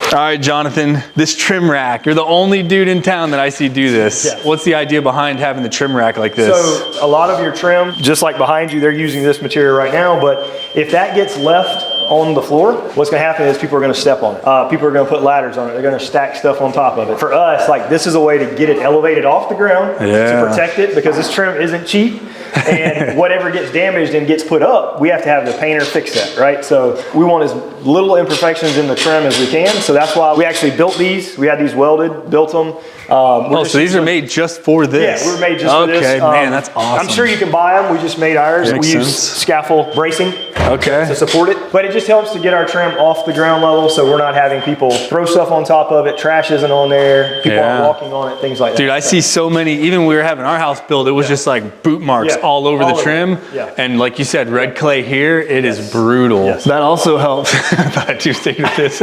All right, Jonathan, this trim rack. You're the only dude in town that I see do this. Yeah. What's the idea behind having the trim rack like this? So a lot of your trim, just like behind you, they're using this material right now, but if that gets left on the floor, what's gonna happen is people are gonna step on it. People are gonna put ladders on it. They're gonna stack stuff on top of it. For us, like, this is a way to get it elevated off the ground to protect it, because this trim isn't cheap. And whatever gets damaged and gets put up, we have to have the painter fix that, right? So we want as little imperfections in the trim as we can. So that's why we actually built these. We had these welded, built them. So these are made just for this? Yeah, we're made just for this. Okay, man, that's awesome. I'm sure you can buy them. We just made ours. We use scaffold bracing to support it. But it just helps to get our trim off the ground level, so we're not having people throw stuff on top of it. Trash isn't on there. People aren't walking on it, things like that. Dude, I see so many, even when we were having our house built, it was just like boot marks all over the trim. And like you said, red clay here, it is brutal. That also helps. I thought you stayed with this.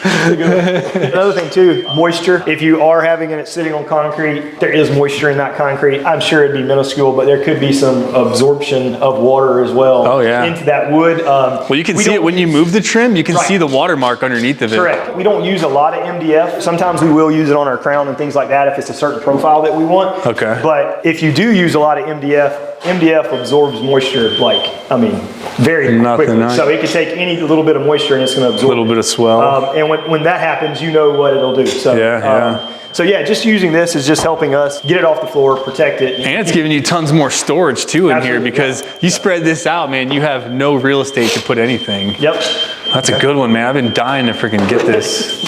Another thing too, moisture. If you are having it sitting on concrete, there is moisture in that concrete. I'm sure it'd be minuscule, but there could be some absorption of water as well into that wood. Well, you can see it when you move the trim, you can see the watermark underneath of it. Correct. We don't use a lot of MDF. Sometimes we will use it on our crown and things like that if it's a certain profile that we want. Okay. But if you do use a lot of MDF absorbs moisture, like, I mean, very quickly. So it can take any little bit of moisture and it's going to absorb. A little bit of swell. And when that happens, you know what it'll do. So, so yeah, just using this is just helping us get it off the floor, protect it. And it's giving you tons more storage too in here, because you spread this out, man, you have no real estate to put anything. Yep. That's a good one, man. I've been dying to freaking get this.